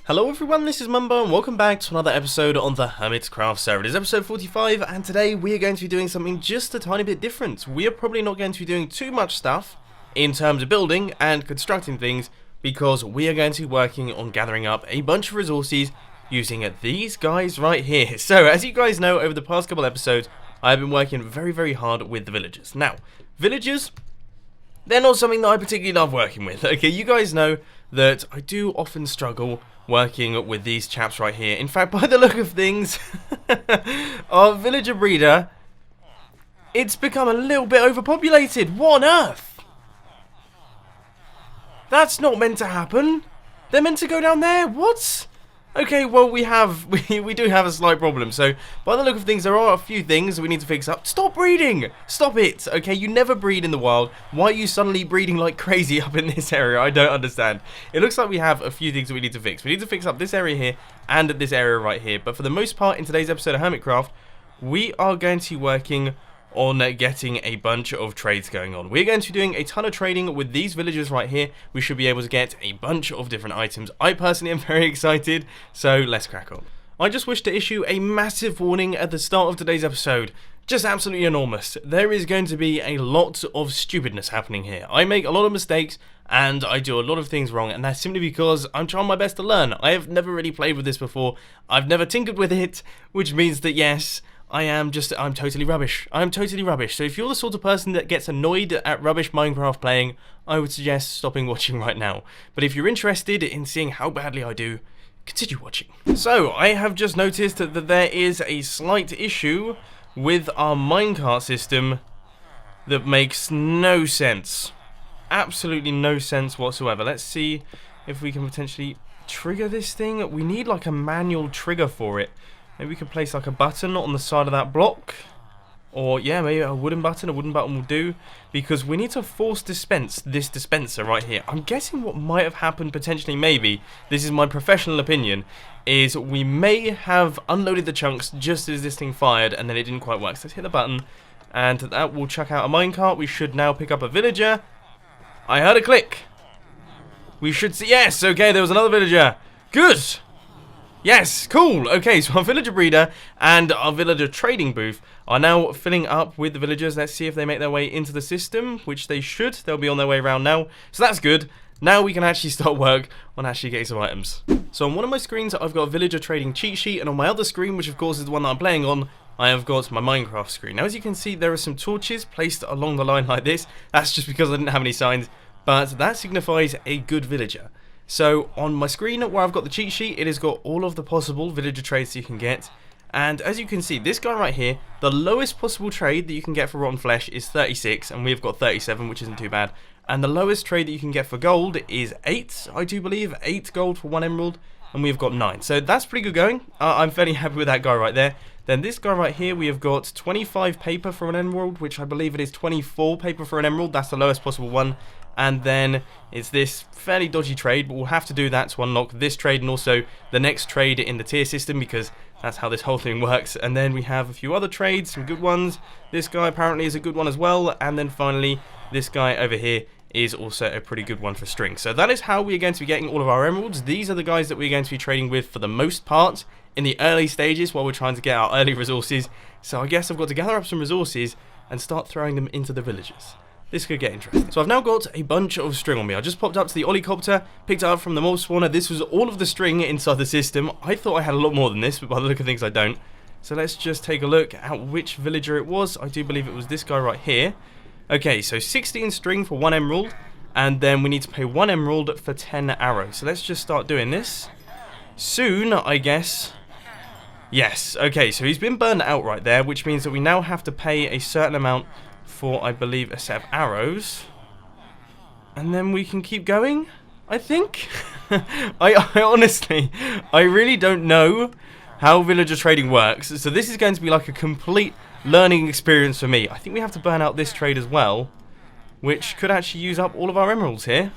Hello everyone, this is Mumbo and welcome back to another episode on the Hermitcraft server. It is episode 45 and today we are going to be doing something just a tiny bit different. We are probably not going to be doing too much stuff in terms of building and constructing things because we are going to be working on gathering up a bunch of resources using these guys right here. So as you guys know, over the past couple episodes I have been working very hard with the villagers. Now, villagers, they're not something that I particularly love working with. Okay, you guys know that I do often struggle working with these chaps right here. In fact, by the look of things, our villager breeder, it's become a little bit overpopulated. What on earth? That's not meant to happen. They're meant to go down there. What? Okay, well, we do have a slight problem. So, by the look of things, there are a few things we need to fix up. Stop breeding! Stop it! Okay, you never breed in the wild. Why are you suddenly breeding like crazy up in this area? I don't understand. It looks like we have a few things that we need to fix. We need to fix up this area here and this area right here. But for the most part, in today's episode of Hermitcraft, we are going to be working on getting a bunch of trades going on. We're going to be doing a ton of trading with these villagers right here. We should be able to get a bunch of different items. I personally am very excited, so let's crack on. I just wish to issue a massive warning at the start of today's episode. Just absolutely enormous. There is going to be a lot of stupidness happening here. I make a lot of mistakes and I do a lot of things wrong, and that's simply because I'm trying my best to learn. I have never really played with this before. I've never tinkered with it, which means that yes, I'm totally rubbish. I'm totally rubbish. So if you're the sort of person that gets annoyed at rubbish Minecraft playing, I would suggest stopping watching right now. But if you're interested in seeing how badly I do, continue watching. So, I have just noticed that there is a slight issue with our minecart system that makes no sense. Absolutely no sense whatsoever. Let's see if we can potentially trigger this thing. We need like a manual trigger for it. Maybe we could place like a button on the side of that block. Or, yeah, maybe a wooden button. A wooden button will do. Because we need to force dispense this dispenser right here. I'm guessing what might have happened potentially, maybe, this is my professional opinion, is we may have unloaded the chunks just as this thing fired and then it didn't quite work. So let's hit the button and that will chuck out a minecart. We should now pick up a villager. I heard a click. We should see. Yes, okay, there was another villager. Good. Yes, cool. Okay, so our villager breeder and our villager trading booth are now filling up with the villagers. Let's see if they make their way into the system, which they should. They'll be on their way around now. So that's good. Now we can actually start work on actually getting some items. So on one of my screens, I've got a villager trading cheat sheet, and on my other screen, which of course is the one that I'm playing on, I have got my Minecraft screen. Now, as you can see, there are some torches placed along the line like this. That's just because I didn't have any signs, but that signifies a good villager. So, on my screen where I've got the cheat sheet, it has got all of the possible villager trades you can get. And as you can see, this guy right here, the lowest possible trade that you can get for rotten flesh is 36, and we've got 37, which isn't too bad. And the lowest trade that you can get for gold is 8, I do believe, 8 gold for 1 emerald, and we've got 9. So that's pretty good going. I'm fairly happy with that guy right there. Then this guy right here, we have got 25 paper for an emerald, which I believe it is 24 paper for an emerald. That's the lowest possible one. And then it's this fairly dodgy trade, but we'll have to do that to unlock this trade and also the next trade in the tier system, because that's how this whole thing works. And then we have a few other trades, some good ones. This guy apparently is a good one as well. And then finally, this guy over here is also a pretty good one for string. So that is how we are going to be getting all of our emeralds. These are the guys that we're going to be trading with for the most part in the early stages while we're trying to get our early resources. So I guess I've got to gather up some resources and start throwing them into the villages. This could get interesting. So I've now got a bunch of string on me. I just popped up to the olicopter, picked it up from the mob spawner. This was all of the string inside the system. I thought I had a lot more than this, but by the look of things I don't. So let's just take a look at which villager it was. I do believe it was this guy right here. Okay, so 16 string for 1 emerald, and then we need to pay 1 emerald for 10 arrows. So let's just start doing this. Soon, I guess. Yes, okay, so he's been burned out right there, which means that we now have to pay a certain amount for, I believe, a set of arrows. And then we can keep going, I think. I honestly, I really don't know how villager trading works. So this is going to be like a complete learning experience for me. I think we have to burn out this trade as well, which could actually use up all of our emeralds here.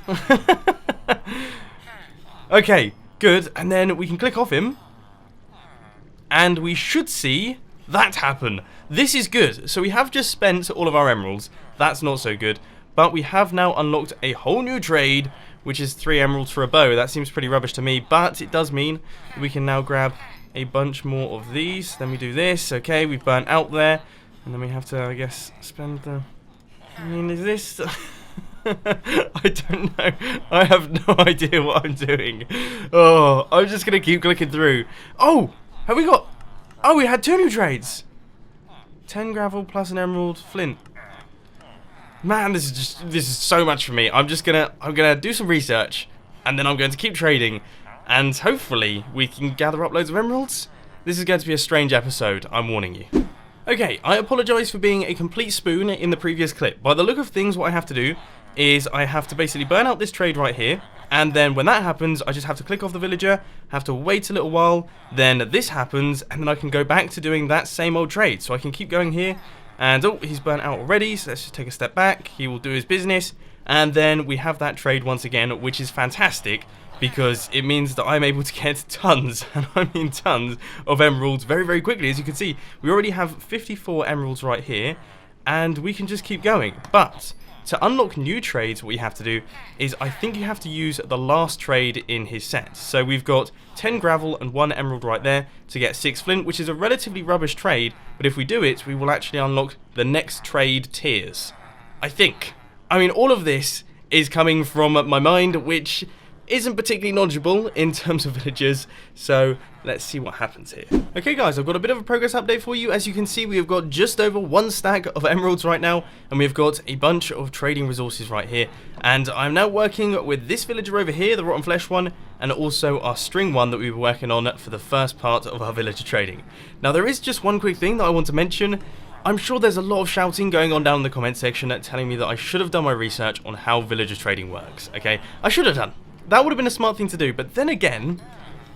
Okay, good. And then we can click off him, and we should see that happen. This is good. So we have just spent all of our emeralds. That's not so good. But we have now unlocked a whole new trade, which is 3 emeralds for a bow. That seems pretty rubbish to me, but it does mean we can now grab a bunch more of these. Then we do this. Okay, we've burnt out there, and then we have to, I guess, spend the... I mean, is this... I don't know. I have no idea what I'm doing. Oh, I'm just going to keep clicking through. Oh, have we got... Oh, we had 2 new trades. 10 gravel plus an emerald flint. Man, this is so much for me. I'm gonna do some research, and then I'm going to keep trading, and hopefully we can gather up loads of emeralds. This is going to be a strange episode, I'm warning you. Okay, I apologise for being a complete spoon in the previous clip. By the look of things, what I have to do is I have to basically burn out this trade right here, and then when that happens, I just have to click off the villager, have to wait a little while, then this happens, and then I can go back to doing that same old trade. So I can keep going here. And, oh, he's burnt out already, so let's just take a step back. He will do his business, and then we have that trade once again, which is fantastic, because it means that I'm able to get tons, and I mean tons, of emeralds very, very quickly. As you can see, we already have 54 emeralds right here, and we can just keep going. But to unlock new trades, what you have to do is, I think you have to use the last trade in his set. So we've got 10 gravel and 1 emerald right there to get 6 flint, which is a relatively rubbish trade, but if we do it, we will actually unlock the next trade tiers. I think. I mean, all of this is coming from my mind, which isn't particularly knowledgeable in terms of villagers, so let's see what happens here. Okay guys, I've got a bit of a progress update for you. As you can see, we have got just over 1 stack of emeralds right now, and we've got a bunch of trading resources right here, and I'm now working with this villager over here, the rotten flesh one, and also our string one that we were working on for the first part of our villager trading. Now there is just one quick thing that I want to mention. I'm sure there's a lot of shouting going on down in the comment section telling me that I should have done my research on how villager trading works, okay? I should have done. That would have been a smart thing to do, but then again,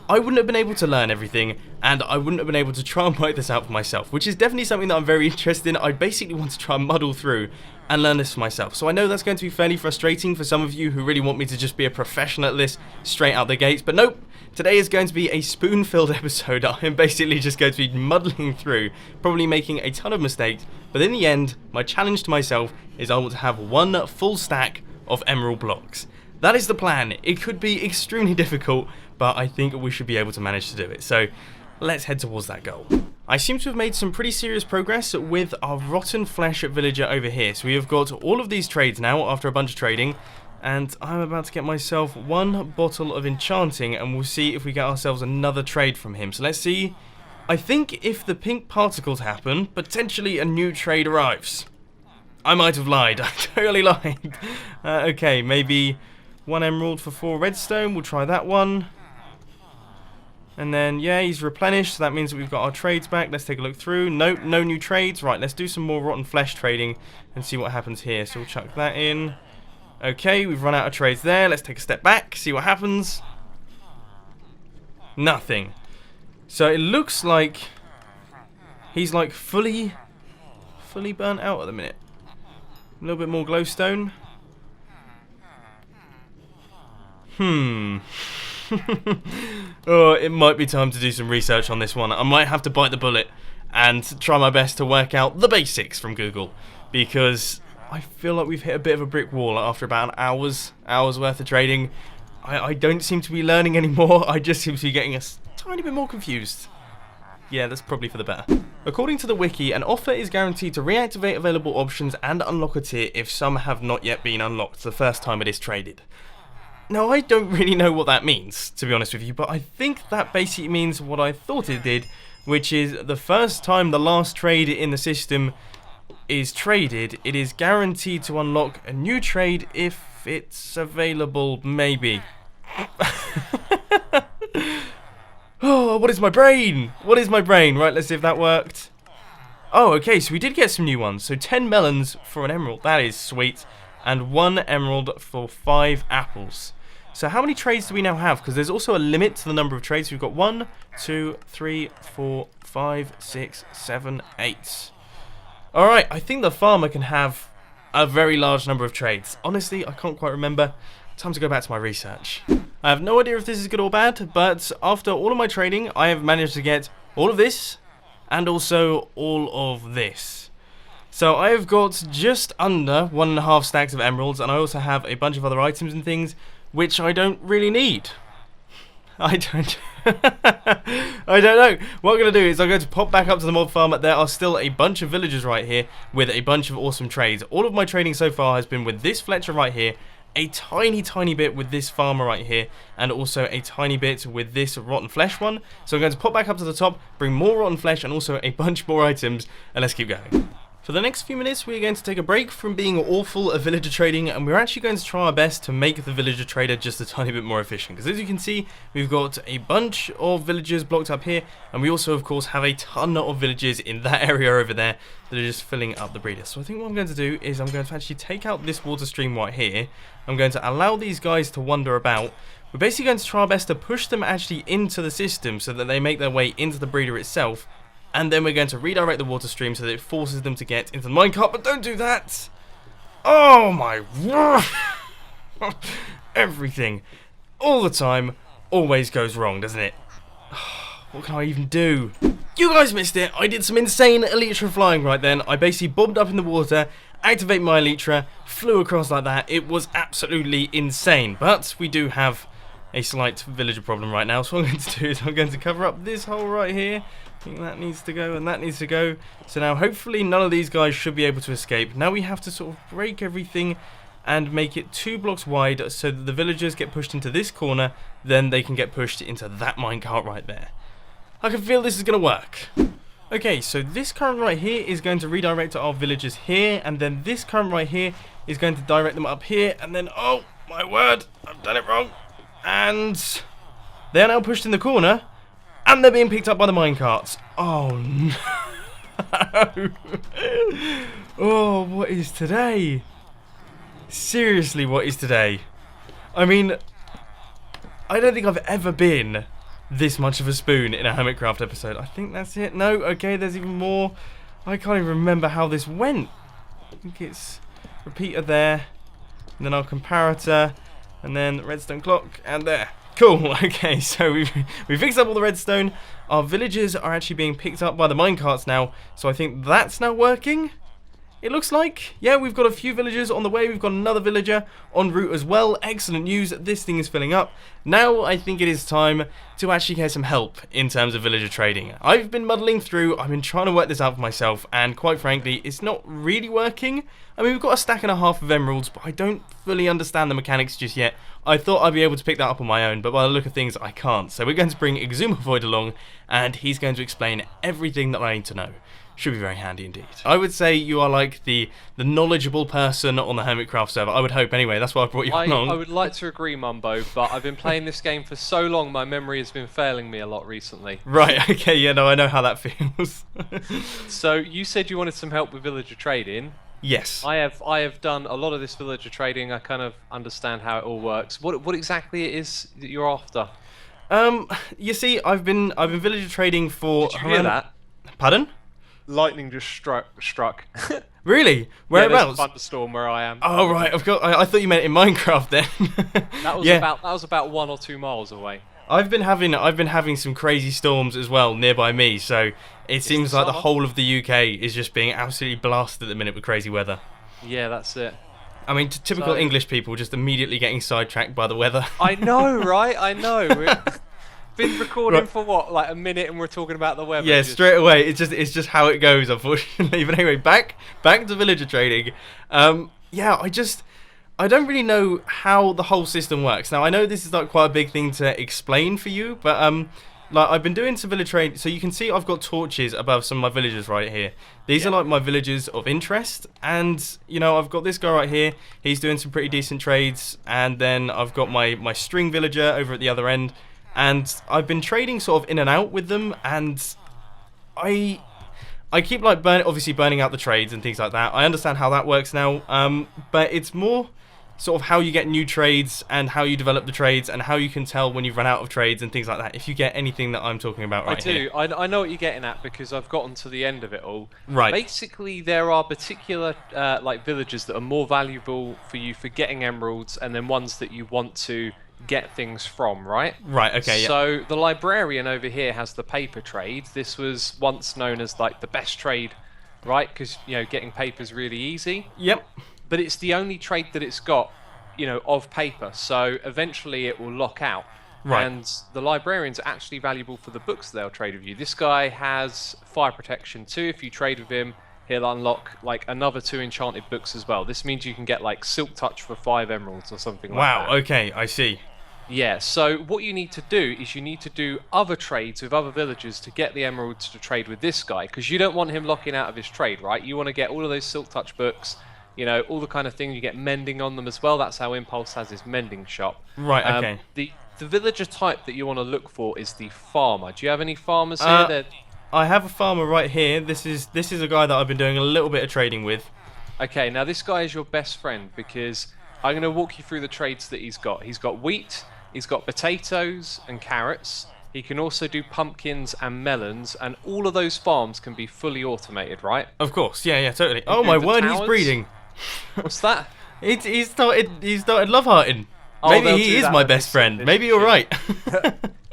I wouldn't have been able to learn everything, and I wouldn't have been able to try and work this out for myself, which is definitely something that I'm very interested in. I basically want to try and muddle through and learn this for myself. So I know that's going to be fairly frustrating for some of you who really want me to just be a professional at this straight out the gates, but nope. Today is going to be a spoon-filled episode. I am basically just going to be muddling through, probably making a ton of mistakes, but in the end, my challenge to myself is I want to have 1 full stack of emerald blocks. That is the plan. It could be extremely difficult, but I think we should be able to manage to do it. So let's head towards that goal. I seem to have made some pretty serious progress with our rotten flesh villager over here. So we have got all of these trades now after a bunch of trading, and I'm about to get myself 1 bottle of enchanting, and we'll see if we get ourselves another trade from him. So let's see. I think if the pink particles happen, potentially a new trade arrives. I might have lied. I totally lied. Okay, maybe 1 emerald for 4 redstone. We'll try that one. And then, yeah, he's replenished, so that means that we've got our trades back. Let's take a look through. Nope, no new trades. Right, let's do some more rotten flesh trading and see what happens here. So we'll chuck that in. Okay, we've run out of trades there. Let's take a step back, see what happens. Nothing. So it looks like he's like fully burnt out at the minute. A little bit more glowstone. Oh, it might be time to do some research on this one. I might have to bite the bullet and try my best to work out the basics from Google, because I feel like we've hit a bit of a brick wall after about an hour's worth of trading. I don't seem to be learning anymore. I just seem to be getting a tiny bit more confused. Yeah, that's probably for the better. According to the wiki, an offer is guaranteed to reactivate available options and unlock a tier if some have not yet been unlocked the first time it is traded. Now, I don't really know what that means, to be honest with you, but I think that basically means what I thought it did, which is the first time the last trade in the system is traded, it is guaranteed to unlock a new trade if it's available, maybe. Oh, what is my brain? What is my brain? Right, let's see if that worked. Oh, okay, so we did get some new ones. So 10 melons for an emerald, that is sweet. And 1 emerald for 5 apples. So how many trades do we now have? Because there's also a limit to the number of trades. We've got 1, 2, 3, 4, 5, 6, 7, 8. Alright, I think the farmer can have a very large number of trades. Honestly, I can't quite remember. Time to go back to my research. I have no idea if this is good or bad, but after all of my trading, I have managed to get all of this and also all of this. So I've got just under 1.5 stacks of emeralds, and I also have a bunch of other items and things, which I don't really need. I don't I don't know. What I'm going to do is I'm going to pop back up to the mob farm. There are still a bunch of villagers right here with a bunch of awesome trades. All of my trading so far has been with this Fletcher right here, a tiny bit with this farmer right here, and also a tiny bit with this rotten flesh one. So I'm going to pop back up to the top, bring more rotten flesh and also a bunch more items, and let's keep going. For the next few minutes, we're going to take a break from being awful at villager trading, and we're actually going to try our best to make the villager trader just a tiny bit more efficient. Because as you can see, we've got a bunch of villagers blocked up here, and we also, of course, have a ton of villagers in that area over there that are just filling up the breeder. So I think what I'm going to do is I'm going to actually take out this water stream right here. I'm going to allow these guys to wander about. We're basically going to try our best to push them actually into the system so that they make their way into the breeder itself. And then we're going to redirect the water stream so that it forces them to get into the minecart. But don't do that! Oh my word! Everything, all the time, always goes wrong, doesn't it? What can I even do? You guys missed it! I did some insane elytra flying right then. I basically bobbed up in the water, activate my elytra, flew across like that. It was absolutely insane. But we do have a slight villager problem right now. So what I'm going to do is I'm going to cover up this hole right here. I think that needs to go and that needs to go. So now hopefully none of these guys should be able to escape. Now we have to sort of break everything and make it 2 blocks wide so that the villagers get pushed into this corner, then they can get pushed into that minecart right there. I can feel this is going to work. Okay, so this current right here is going to redirect our villagers here, and then this current right here is going to direct them up here, and then, oh my word, I've done it wrong. And they are now pushed in the corner. And they're being picked up by the minecarts. Oh no. Oh, what is today? Seriously, what is today? I mean, I don't think I've ever been this much of a spoon in a Hermitcraft episode. I think that's it. No, okay, there's even more. I can't even remember how this went. I think it's repeater there, and then our comparator, and then the redstone clock, and there. Cool, okay, so we fixed up all the redstone. Our villagers are actually being picked up by the minecarts now, so I think that's now working. It looks like. Yeah, we've got a few villagers on the way. We've got another villager en route as well. Excellent news. This thing is filling up. Now I think it is time to actually get some help in terms of villager trading. I've been muddling through. I've been trying to work this out for myself, and quite frankly, it's not really working. I mean, we've got a stack and a half of emeralds, but I don't fully understand the mechanics just yet. I thought I'd be able to pick that up on my own, but by the look of things, I can't. So we're going to bring Xisuma Void along, and he's going to explain everything that I need to know. Should be very handy indeed. I would say you are like the knowledgeable person on the Hermitcraft server. I would hope anyway. That's why I brought you along. I would like to agree, Mumbo, but I've been playing this game for so long, my memory has been failing me a lot recently. Right, okay, yeah, no, I know how that feels. So you said you wanted some help with villager trading. Yes. I have done a lot of this villager trading. I kind of understand how it all works. What exactly it is that you're after? You see, I've been villager trading for. Did you hear that? Pardon? Lightning just struck. Really? Whereabouts? Yeah, there's a thunderstorm where I am. Oh right, I've got. I thought you meant in Minecraft then. That was about 1 or 2 miles away. I've been having some crazy storms as well nearby me, so it seems like the whole of the UK is just being absolutely blasted at the minute with crazy weather. Yeah, that's it. I mean, typical English people just immediately getting sidetracked by the weather. I know, right? I know. We've been recording for what, like a minute, and we're talking about the weather. Yeah, straight away. It's just how it goes, unfortunately. But anyway, back to villager trading. Yeah, I don't really know how the whole system works. Now, I know this is like quite a big thing to explain for you, but like I've been doing some villager trading. So you can see I've got torches above some of my villagers right here. These are like my villagers of interest, and you know I've got this guy right here. He's doing some pretty decent trades, and then I've got my string villager over at the other end, and I've been trading sort of in and out with them, and I keep like obviously burning out the trades and things like that. I understand how that works now, but it's more sort of how you get new trades and how you develop the trades and how you can tell when you've run out of trades and things like that, if you get anything that I'm talking about right here. I do. I know what you're getting at because I've gotten to the end of it all. Right. Basically, there are particular like villages that are more valuable for you for getting emeralds, and then ones that you want to get things from, right? Right, okay, yeah. So the librarian over here has the paper trade. This was once known as like the best trade, right? Because, you know, getting paper's really easy. Yep. But it's the only trade that it's got of paper. So eventually it will lock out. Right. And the librarians are actually valuable for the books they'll trade with you. This guy has fire protection too. If you trade with him, he'll unlock like another 2 enchanted books as well. This means you can get like Silk Touch for 5 emeralds or something like that. Wow, okay, I see. Yeah, so what you need to do is you need to do other trades with other villagers to get the emeralds to trade with this guy, because you don't want him locking out of his trade, right? You want to get all of those Silk Touch books, all the kind of things. You get mending on them as well. That's how Impulse has his mending shop. Right, okay. The villager type that you want to look for is the farmer. Do you have any farmers here? I have a farmer right here. This is a guy that I've been doing a little bit of trading with. Okay, now this guy is your best friend, because I'm going to walk you through the trades that he's got. He's got wheat, he's got potatoes and carrots. He can also do pumpkins and melons, and all of those farms can be fully automated, right? Of course, yeah, totally. Oh my word, he's breeding. What's that? He started love hearting. Oh, maybe he is my best friend. Maybe you're right.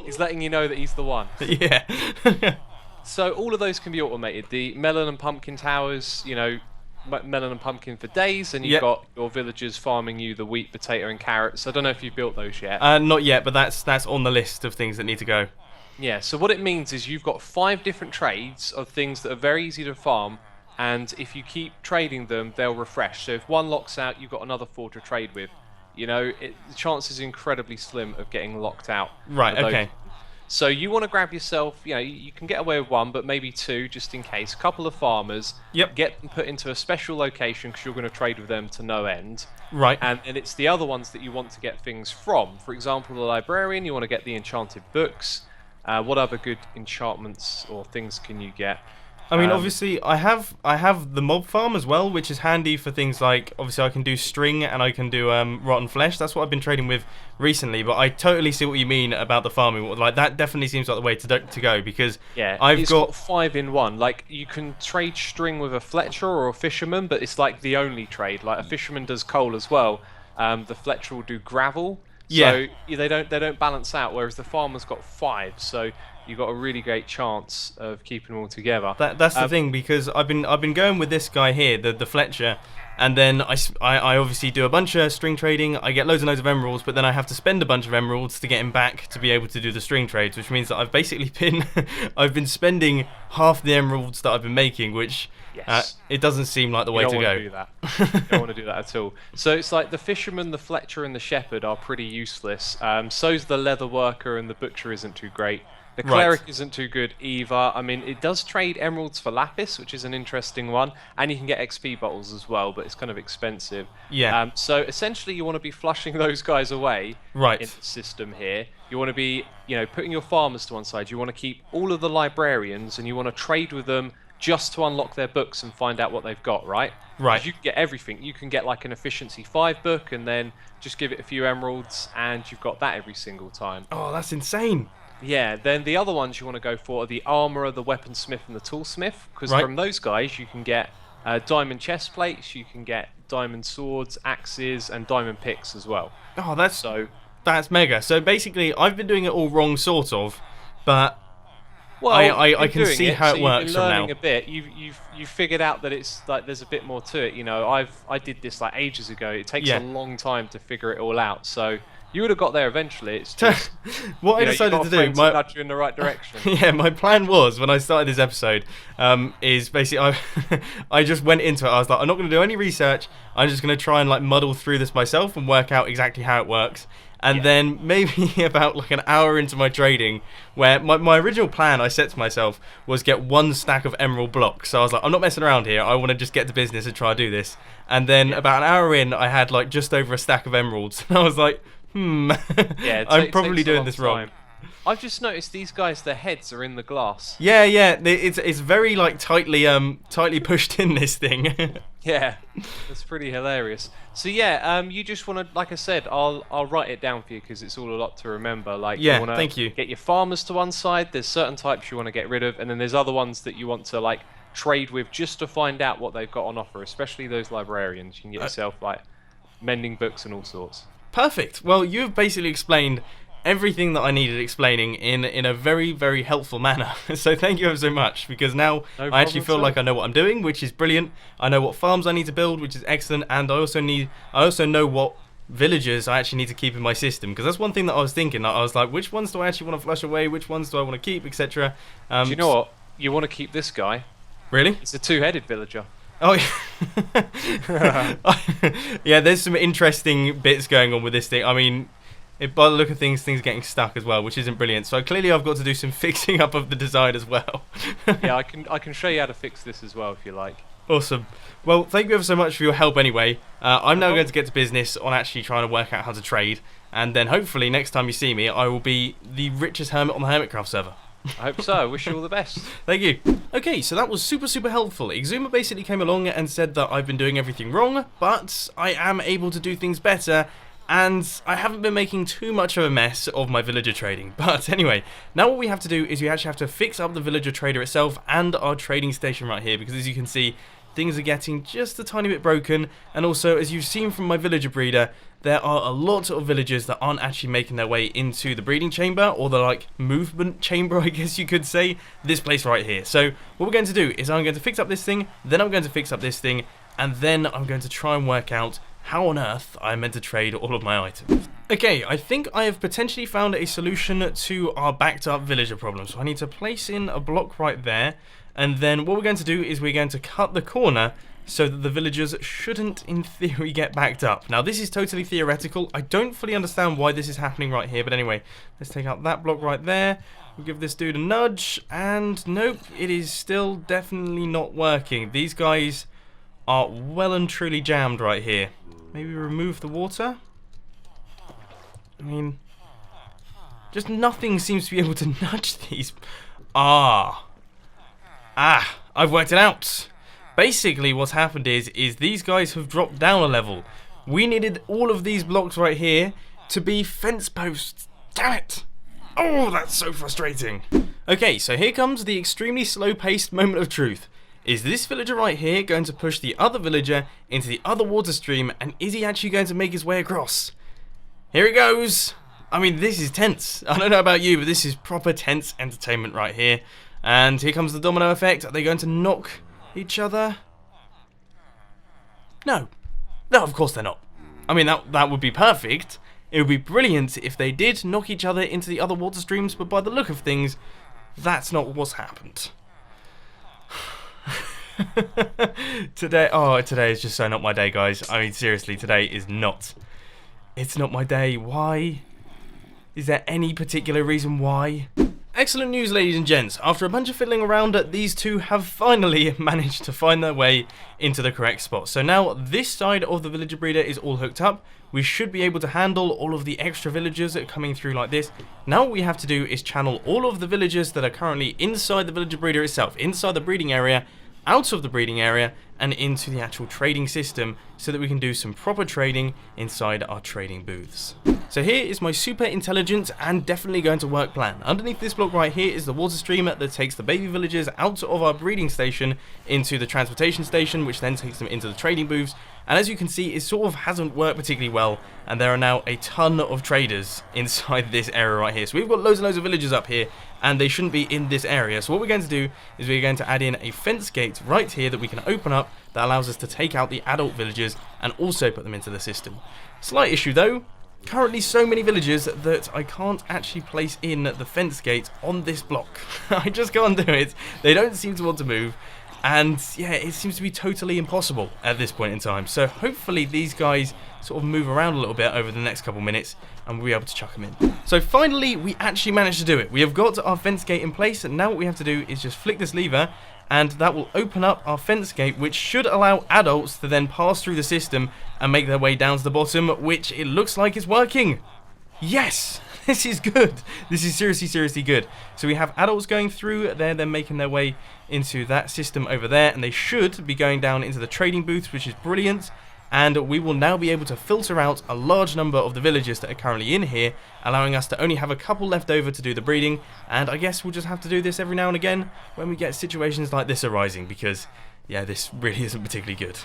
He's letting you know that he's the one. Yeah. So all of those can be automated. The melon and pumpkin towers, melon and pumpkin for days, and you've got your villagers farming you the wheat, potato, and carrots. I don't know if you've built those yet. Not yet, but that's on the list of things that need to go. Yeah, so what it means is you've got 5 different trades of things that are very easy to farm, and if you keep trading them, they'll refresh. So if one locks out, you've got another 4 to trade with. The chance is incredibly slim of getting locked out. Right, okay. So you want to grab yourself, you can get away with 1, but maybe 2 just in case. A couple of farmers. Yep. Get them put into a special location because you're going to trade with them to no end. Right. And it's the other ones that you want to get things from. For example, the librarian, you want to get the enchanted books. What other good enchantments or things can you get? I mean, obviously, I have the mob farm as well, which is handy for things like, obviously, I can do string and I can do rotten flesh. That's what I've been trading with recently, but I totally see what you mean about the farming. Like, that definitely seems like the way to go, because I've got 5 in 1. Like, you can trade string with a Fletcher or a fisherman, but it's like the only trade. Like, a fisherman does coal as well. The Fletcher will do gravel. So they don't balance out, whereas the farmer's got 5. So you've got a really great chance of keeping them all together. That's the thing, because I've been going with this guy here, the Fletcher, and then I obviously do a bunch of string trading. I get loads and loads of emeralds, but then I have to spend a bunch of emeralds to get him back to be able to do the string trades, which means that I've basically been spending half the emeralds that I've been making, which it doesn't seem like the way to go. You don't want to do that at all. So it's like the fisherman, the Fletcher, and the shepherd are pretty useless. So's the leather worker, and the butcher isn't too great. The cleric isn't too good either. I mean, it does trade emeralds for lapis, which is an interesting one, and you can get XP bottles as well, but it's kind of expensive. Yeah. So essentially, you want to be flushing those guys away in the system here. You want to be, putting your farmers to one side. You want to keep all of the librarians, and you want to trade with them just to unlock their books and find out what they've got, right? Right. You can get everything. You can get like an efficiency 5 book, and then just give it a few emeralds, and you've got that every single time. Oh, that's insane. Yeah, then the other ones you want to go for are the armourer, the weaponsmith, and the toolsmith, because from those guys you can get diamond chest plates, you can get diamond swords, axes, and diamond picks as well. Oh, that's mega. So basically, I've been doing it all wrong, sort of, but I can see how it works you've been learning a bit. You've figured out that it's like there's a bit more to it. I did this like ages ago. It takes a long time to figure it all out. So you would have got there eventually. It's just what I decided to do. Nudge you in the right direction. Yeah, my plan was when I started this episode, is basically I just went into it. I was like, I'm not going to do any research. I'm just going to try and like muddle through this myself and work out exactly how it works. And then maybe about like an hour into my trading, where my original plan I set to myself was get 1 stack of emerald blocks. So I was like, I'm not messing around here. I want to just get to business and try to do this. And then about an hour in, I had like just over a stack of emeralds. And I was like, I'm probably doing this wrong. I've just noticed these guys, their heads are in the glass. Yeah, it's very like tightly pushed in this thing. Yeah, that's pretty hilarious. So yeah, you just want to, like I said, I'll write it down for you because it's all a lot to remember. Like, you want to get your farmers to one side. There's certain types you want to get rid of, and then there's other ones that you want to like trade with just to find out what they've got on offer. Especially those librarians, you can get yourself like mending books and all sorts. Perfect. Well, you've basically explained everything that I needed explaining in a very, very helpful manner. So thank you ever so much, because now I actually feel like I know what I'm doing, which is brilliant. I know what farms I need to build, which is excellent, and I also know what villagers I actually need to keep in my system, because that's one thing that I was thinking. I was like, which ones do I actually want to flush away, which ones do I want to keep, etc. Do you know what? You want to keep this guy. Really? It's a two-headed villager. Oh, yeah. Yeah, there's some interesting bits going on with this thing. I mean, by the look of things are getting stuck as well, which isn't brilliant. So clearly I've got to do some fixing up of the design as well. Yeah, I can show you how to fix this as well if you like. Awesome. Well, thank you ever so much for your help anyway. I'm now going to get to business on actually trying to work out how to trade. And then hopefully next time you see me, I will be the richest hermit on the Hermitcraft server. I hope so. I wish you all the best. Thank you. Okay, so that was super helpful. Xisuma basically came along and said that I've been doing everything wrong, but I am able to do things better, and I haven't been making too much of a mess of my villager trading. But anyway, now what we have to do is we actually have to fix up the villager trader itself and our trading station right here, because as you can see, things are getting just a tiny bit broken. And also, as you've seen from my villager breeder, there are a lot of villagers that aren't actually making their way into the breeding chamber, or the like movement chamber, I guess you could say, this place right here. So what we're going to do is I'm going to fix up this thing, then I'm going to fix up this thing, and then I'm going to try and work out how on earth I'm meant to trade all of my items. Okay, I think I have potentially found a solution to our backed up villager problem. So I need to place in a block right there, and then what we're going to do is we're going to cut the corner so that the villagers shouldn't, in theory, get backed up. Now, this is totally theoretical. I don't fully understand why this is happening right here, but anyway, let's take out that block right there. We'll give this dude a nudge, and nope, it is still definitely not working. These guys are well and truly jammed right here. Maybe remove the water? I mean, just nothing seems to be able to nudge these. I've worked it out. Basically, what's happened is these guys have dropped down a level. We needed all of these blocks right here to be fence posts. Damn it! Oh, that's so frustrating. Okay, so here comes the extremely slow-paced moment of truth. Is this villager right here going to push the other villager into the other water stream, and is he actually going to make his way across? Here he goes! I mean, this is tense. I don't know about you, but this is proper tense entertainment right here. And here comes the domino effect. Are they going to knock each other? No. No, of course they're not. I mean, that would be perfect. It would be brilliant if they did knock each other into the other water streams, but by the look of things, that's not what's happened. Today is just so not my day, guys. I mean, seriously, today is not. It's not my day. Why? Is there any particular reason why? Excellent news, ladies and gents. After a bunch of fiddling around, these two have finally managed to find their way into the correct spot. So now this side of the villager breeder is all hooked up. We should be able to handle all of the extra villagers that are coming through like this. Now what we have to do is channel all of the villagers that are currently inside the villager breeder itself, inside the breeding area, out of the breeding area, and into the actual trading system, so that we can do some proper trading inside our trading booths. So here is my super intelligent and definitely going to work plan. Underneath this block right here is the water stream that takes the baby villagers out of our breeding station into the transportation station, which then takes them into the trading booths. And as you can see, it sort of hasn't worked particularly well, and there are now a ton of traders inside this area right here. So we've got loads and loads of villagers up here, and they shouldn't be in this area. So what we're going to do is we're going to add in a fence gate right here that we can open up that allows us to take out the adult villagers and also put them into the system. Slight issue though, currently so many villagers that I can't actually place in the fence gate on this block. I just can't do it. They don't seem to want to move. And yeah, it seems to be totally impossible at this point in time. So hopefully these guys sort of move around a little bit over the next couple minutes and we'll be able to chuck them in. So finally, we actually managed to do it. We have got our fence gate in place, and now what we have to do is just flick this lever, and that will open up our fence gate, which should allow adults to then pass through the system and make their way down to the bottom, which it looks like is working. Yes! This is good. This is seriously good. So we have adults going through there, they're making their way into that system over there, and they should be going down into the trading booths, which is brilliant. And we will now be able to filter out a large number of the villagers that are currently in here, allowing us to only have a couple left over to do the breeding. And I guess we'll just have to do this every now and again when we get situations like this arising, because yeah, this really isn't particularly good.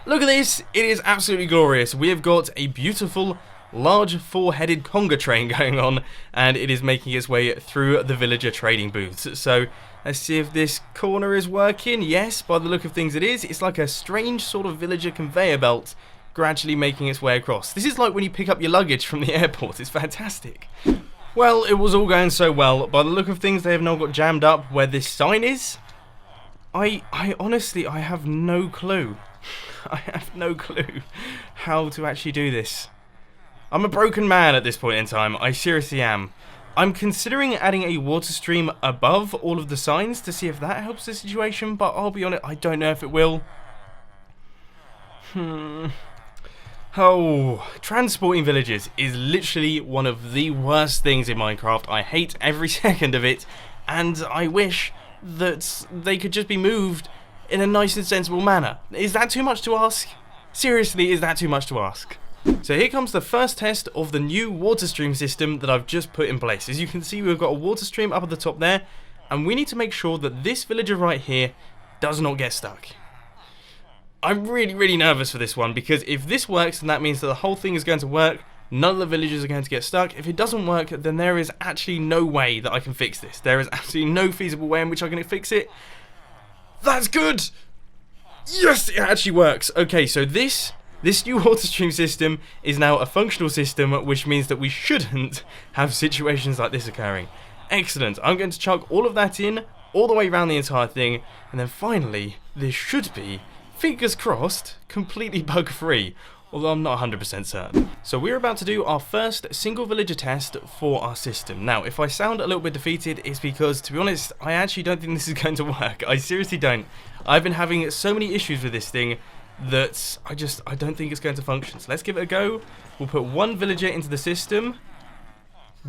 Look at this. It is absolutely glorious. We have got a beautiful large four-headed conga train going on, and it is making its way through the villager trading booths. So let's see if this corner is working. Yes, by the look of things it is. It's like a strange sort of villager conveyor belt gradually making its way across. This is like when you pick up your luggage from the airport. It's fantastic. Well, it was all going so well. By the look of things, they have now got jammed up where this sign is. I honestly, I have no clue. I have no clue how to actually do this. I'm a broken man at this point in time. I seriously am. I'm considering adding a water stream above all of the signs to see if that helps the situation, but I'll be honest, I don't know if it will. Oh, transporting villages is literally one of the worst things in Minecraft. I hate every second of it, and I wish that they could just be moved in a nice and sensible manner. Is that too much to ask? Seriously, is that too much to ask? So here comes the first test of the new water stream system that I've just put in place. As you can see, we've got a water stream up at the top there, and we need to make sure that this villager right here does not get stuck. I'm really nervous for this one, because if this works, then that means that the whole thing is going to work. None of the villagers are going to get stuck. If it doesn't work, then there is actually no way that I can fix this. There is absolutely no feasible way in which I can fix it. That's good! Yes, it actually works. Okay, so this new water stream system is now a functional system, which means that we shouldn't have situations like this occurring. Excellent. I'm going to chuck all of that in, all the way around the entire thing, and then finally, this should be, fingers crossed, completely bug-free. Although I'm not 100% certain. So we're about to do our first single villager test for our system. Now, if I sound a little bit defeated, it's because, to be honest, I actually don't think this is going to work. I seriously don't. I've been having so many issues with this thing that I don't think it's going to function. So let's give it a go. We'll put one villager into the system.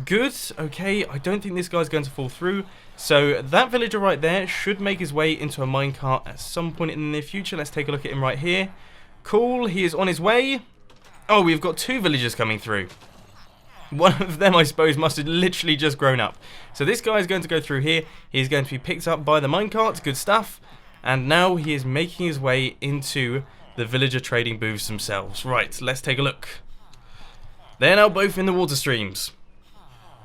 Good. Okay, I don't think this guy's going to fall through. So that villager right there should make his way into a minecart at some point in the near future. Let's take a look at him right here. Cool, he is on his way. Oh, we've got two villagers coming through. One of them, I suppose, must have literally just grown up. So this guy is going to go through here. He's going to be picked up by the minecart. Good stuff. And now he is making his way into the villager trading booths themselves. Right, let's take a look. They're now both in the water streams.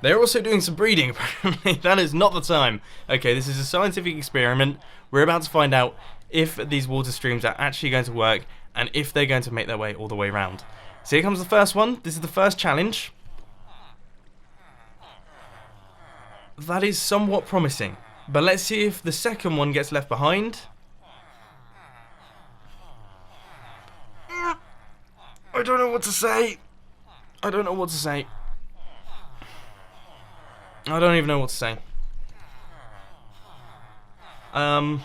They're also doing some breeding, apparently. That is not the time. Okay, this is a scientific experiment. We're about to find out if these water streams are actually going to work and if they're going to make their way all the way around. So here comes the first one. This is the first challenge. That is somewhat promising. But let's see if the second one gets left behind. I don't know what to say. I don't know what to say. I don't even know what to say. I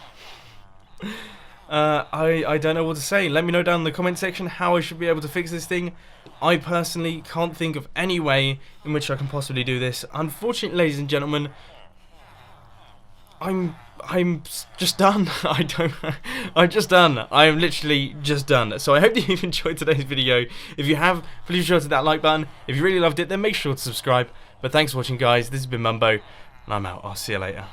don't know what to say. Let me know down in the comment section how I should be able to fix this thing. I personally can't think of any way in which I can possibly do this. Unfortunately, ladies and gentlemen, I'm just done. I'm just done. I am literally just done. So I hope that you've enjoyed today's video. If you have, please be sure to hit that like button. If you really loved it, then make sure to subscribe. But thanks for watching, guys. This has been Mumbo, and I'm out. I'll see you later.